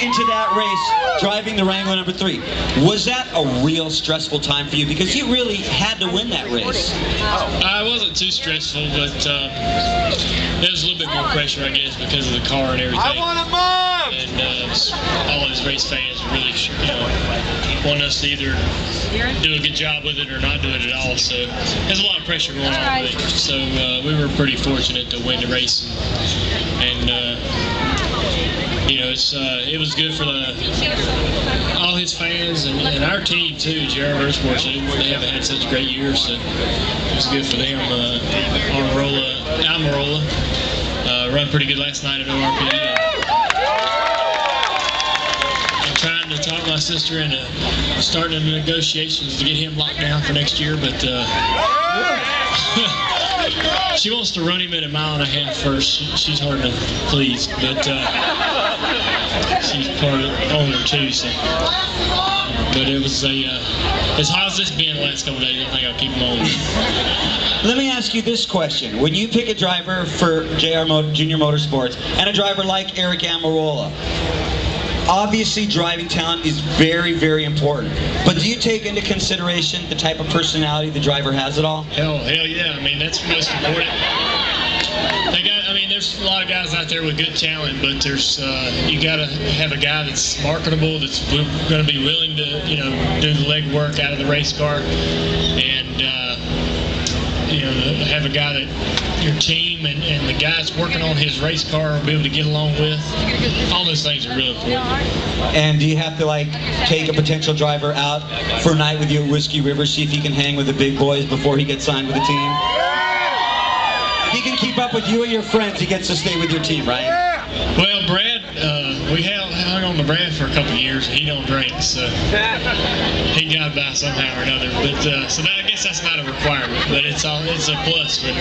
into that race driving the Wrangler number 3. Was that a real stressful time for you? Because you really had to win that race. It wasn't too stressful, but there was a little bit more pressure, I guess, because of the car and everything. I want a mom! And all of his race fans really, want us to either do a good job with it or not do it at all. So there's a lot of pressure going on with it. So we were pretty fortunate to win the race, and it was good for all his fans and our team too, JR Motorsports. They haven't had such great years, so it was good for them. Almirola run pretty good last night at ORP. I'm trying to talk my sister into starting the negotiations to get him locked down for next year, but she wants to run him at 1.5 miles first. She's hard to please, but she's part of the owner too. So, but it was as hot as this been the last couple of days, I think I'll keep him on. Let me ask you this question: when you pick a driver for JR Junior Motorsports and a driver like Eric Almirola, obviously driving talent is very, very important. But do you take into consideration the type of personality the driver has at all? Hell yeah. I mean, that's most important. There's a lot of guys out there with good talent, but there's you got to have a guy that's marketable, that's going to be willing to do the legwork out of the race car, and have a guy that your team and the guys working on his race car will be able to get along with. All those things are really important. And do you have to take a potential driver out for a night with you at Whiskey River, see if he can hang with the big boys before he gets signed with the team? If he can keep up with you and your friends, he gets to stay with your team, right? Well, Brad, we hung on to Brad for a couple of years. He don't drink, so he got by somehow or another. But so I guess that's not a requirement, but it's a plus when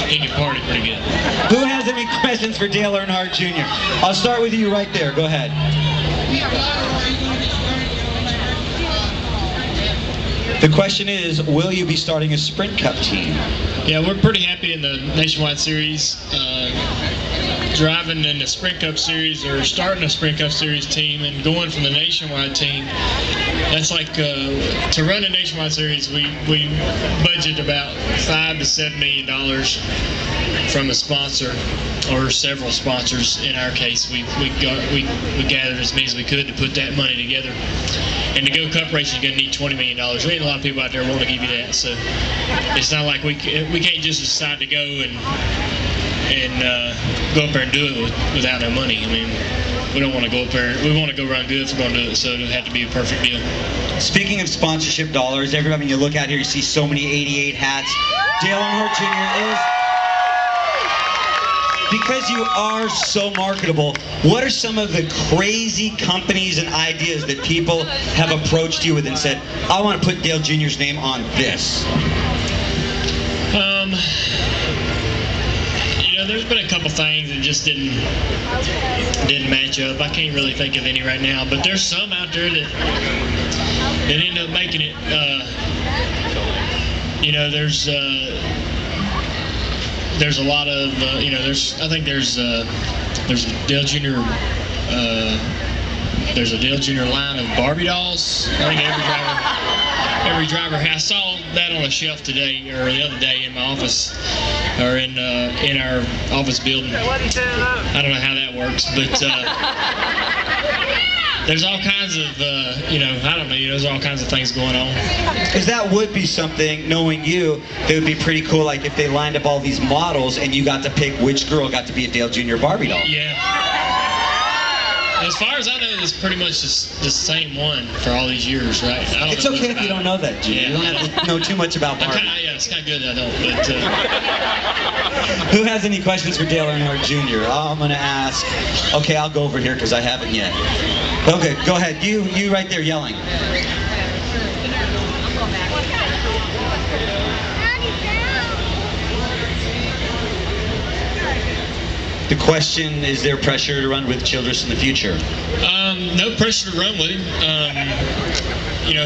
he can party pretty good. Who has any questions for Dale Earnhardt Jr.? I'll start with you right there. Go ahead. The question is, will you be starting a Sprint Cup team? Yeah, we're pretty happy in the Nationwide Series. Driving in the Sprint Cup Series or starting a Sprint Cup Series team and going from the Nationwide team, that's like to run a Nationwide Series, we budget about $5 to $7 million from a sponsor or several sponsors. In our case, we gathered as many as we could to put that money together. And to go Cup racing, you're going to need $20 million. There ain't a lot of people out there want to give you that, so it's not like we can't just decide to go and go up there and do it without no money. I mean, we don't want to go up there. We want to go run good if we're going to do it, so it'll have to be a perfect deal. Speaking of sponsorship dollars, every time you look out here, you see so many 88 hats. Dale Earnhardt Jr. is... Because you are so marketable, what are some of the crazy companies and ideas that people have approached you with and said, I want to put Dale Jr.'s name on this? There's been a couple things that just didn't match up. I can't really think of any right now, but there's some out there that end up making it. There's a lot of I think there's a Dale Jr. There's a Dale Jr. line of Barbie dolls. I think every driver has. I saw that on a shelf today or the other day in my office, or in our office building. I don't know how that works, but there's all kinds of I don't know. There's all kinds of things going on. Because that would be something, knowing you, that would be pretty cool. Like if they lined up all these models and you got to pick which girl got to be a Dale Jr. Barbie doll. Yeah. As far as I know, it's pretty much the same one for all these years, right? It's okay if you don't know that, Jimmy. Yeah, you don't have to know too much about Barbie. Yeah, it's kind of good that I don't. But, who has any questions for Dale Earnhardt Jr.? I'm going to ask. Okay, I'll go over here because I haven't yet. Okay, go ahead. You right there yelling. The question, is there pressure to run with Childress in the future? No pressure to run with him.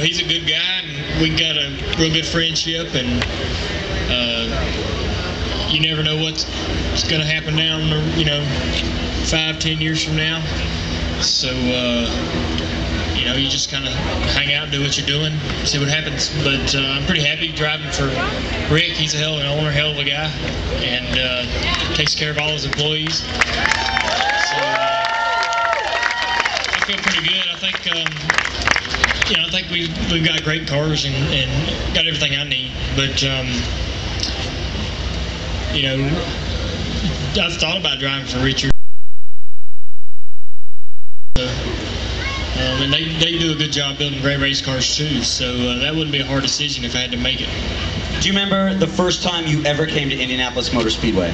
He's a good guy, and we got a real good friendship, and you never know what's going to happen down, 5-10 years from now. So, you know, you just kind of hang out and do what you're doing, see what happens. But I'm pretty happy driving for Rick. He's a hell of an owner, hell of a guy, and takes care of all his employees. So I feel pretty good. I think, you know, I think we've got great cars and got everything I need. But you know, I've thought about driving for Richard. And they do a good job building great race cars too, so that wouldn't be a hard decision if I had to make it. Do you remember the first time you ever came to Indianapolis Motor Speedway?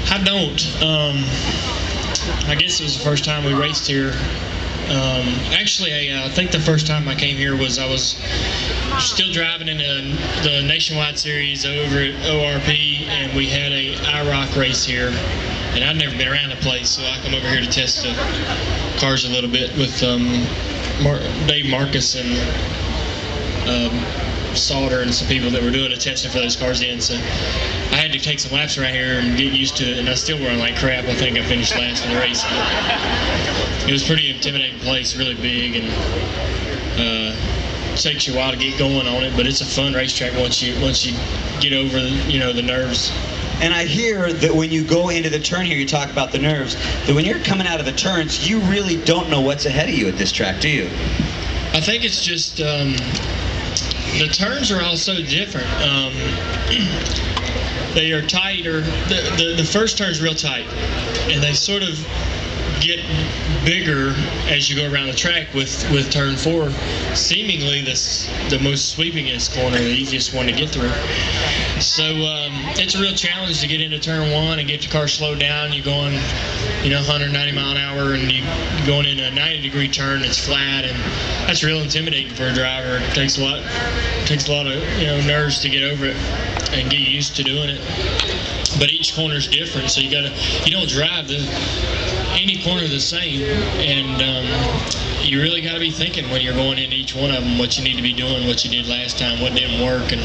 I don't. I guess it was the first time we raced here. Actually, I think the first time I came here was I was still driving in the Nationwide Series over at ORP, and we had a IROC race here. And I'd never been around the place, so I come over here to test the cars a little bit with Dave Marcus and Sauter and some people that were doing the testing for those cars in. So I had to take some laps around here and get used to it, and I still run like crap. I think I finished last in the race. But it was a pretty intimidating place, really big, and takes you a while to get going on it. But it's a fun racetrack once you get over the nerves. And I hear that when you go into the turn here, you talk about the nerves, that when you're coming out of the turns, you really don't know what's ahead of you at this track, do you? I think it's just the turns are all so different. They are tighter. The first turn's real tight, and they sort of get bigger as you go around the track with turn 4, seemingly the most sweepingest corner, the easiest one to get through. So it's a real challenge to get into turn 1 and get the car slowed down. You're going, 190 mile an hour, and you're going in a 90-degree turn that's flat, and that's real intimidating for a driver. It takes a lot of nerves to get over it and get used to doing it. But each corner is different, so you don't drive any corner the same, and you really got to be thinking when you're going into each one of them what you need to be doing, what you did last time, what didn't work, and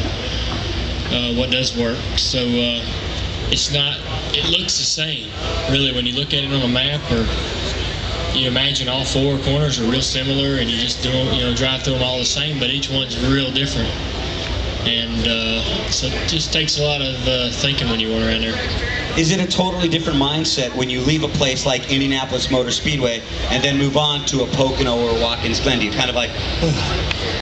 what does work. So it looks the same, really, when you look at it on a map, or you imagine all 4 corners are real similar, and you just drive through them all the same, but each one's real different. And so it just takes a lot of thinking when you go around there. Is it a totally different mindset when you leave a place like Indianapolis Motor Speedway and then move on to a Pocono or a Watkins Glen? Do you kind of like,